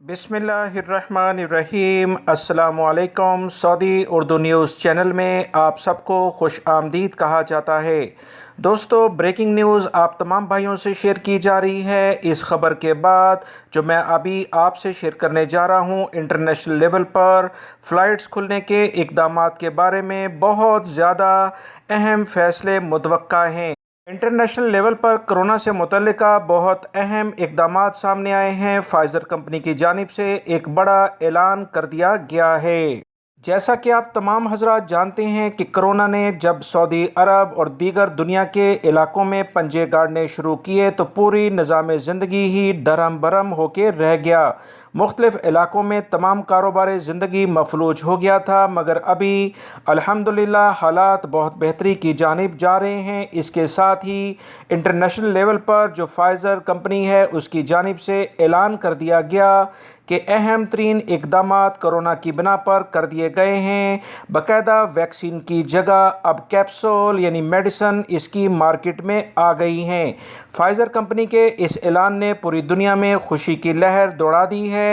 बिस्मिल्लाहिर्रहमानिर्रहीम। अस्सलामुअलैकुम। Saudi Urdu news channel में आप सबको खुश आमदीद कहा जाता है। दोस्तों, ब्रेकिंग न्यूज़ आप तमाम भाइयों से शेयर की जा रही है। इस खबर के बाद जो मैं अभी आपसे शेयर करने जा रहा हूँ, इंटरनेशनल लेवल पर फ़्लाइट्स खुलने के इक़दामात के बारे में बहुत ज़्यादा अहम फ़ैसले मुतवक्का हैं। इंटरनेशनल लेवल पर कोरोना से मुतल्लिका बहुत अहम इक़दामात सामने आए हैं। फाइज़र कंपनी की जानिब से एक बड़ा ऐलान कर दिया गया है। जैसा कि आप तमाम हज़रात जानते हैं कि कोरोना ने जब सऊदी अरब और दीगर दुनिया के इलाकों में पंजे गाड़ने शुरू किए तो पूरी निज़ाम ज़िंदगी ही दरहम बरहम होकर रह गया। मुख्तलिफ़ इलाकों में तमाम कारोबार ज़िंदगी मफलूज हो गया था, मगर अभी अल्हम्दुलिल्लाह हालात बहुत बेहतरी की जानिब जा रहे हैं। इसके साथ ही इंटरनेशनल लेवल पर जो फाइज़र कंपनी है उसकी जानिब से ऐलान कर दिया गया कि अहम तरीन इक़दामात कोरोना की बिना पर कर दिए गए हैं। बाकायदा वैक्सीन की जगह अब कैप्सूल यानी मेडिसन इसकी मार्केट में आ गई हैं। फाइज़र कंपनी के इस ऐलान ने पूरी दुनिया में खुशी की लहर दौड़ा दी है,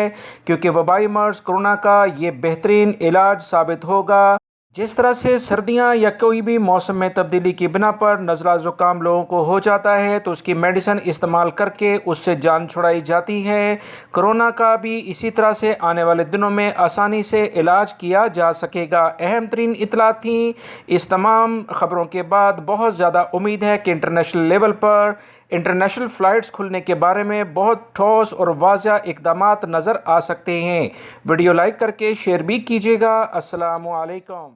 क्योंकि वबाई मर्ज़ कोरोना का ये बेहतरीन इलाज साबित होगा। जिस तरह से सर्दियां या कोई भी मौसम में तब्दीली की बिना पर नज़ला ज़ुकाम लोगों को हो जाता है तो उसकी मेडिसिन इस्तेमाल करके उससे जान छुड़ाई जाती है। कोरोना का भी इसी तरह से आने वाले दिनों में आसानी से इलाज किया जा सकेगा। अहम तरीन इतला थी। इस तमाम ख़बरों के बाद बहुत ज़्यादा उम्मीद है कि इंटरनेशनल लेवल पर इंटरनेशनल फ़्लाइट्स खुलने के बारे में बहुत ठोस और वाज़ह इक़दामात नज़र आ सकते हैं। वीडियो लाइक करके शेयर भी कीजिएगा। अस्सलामु अलैकुम।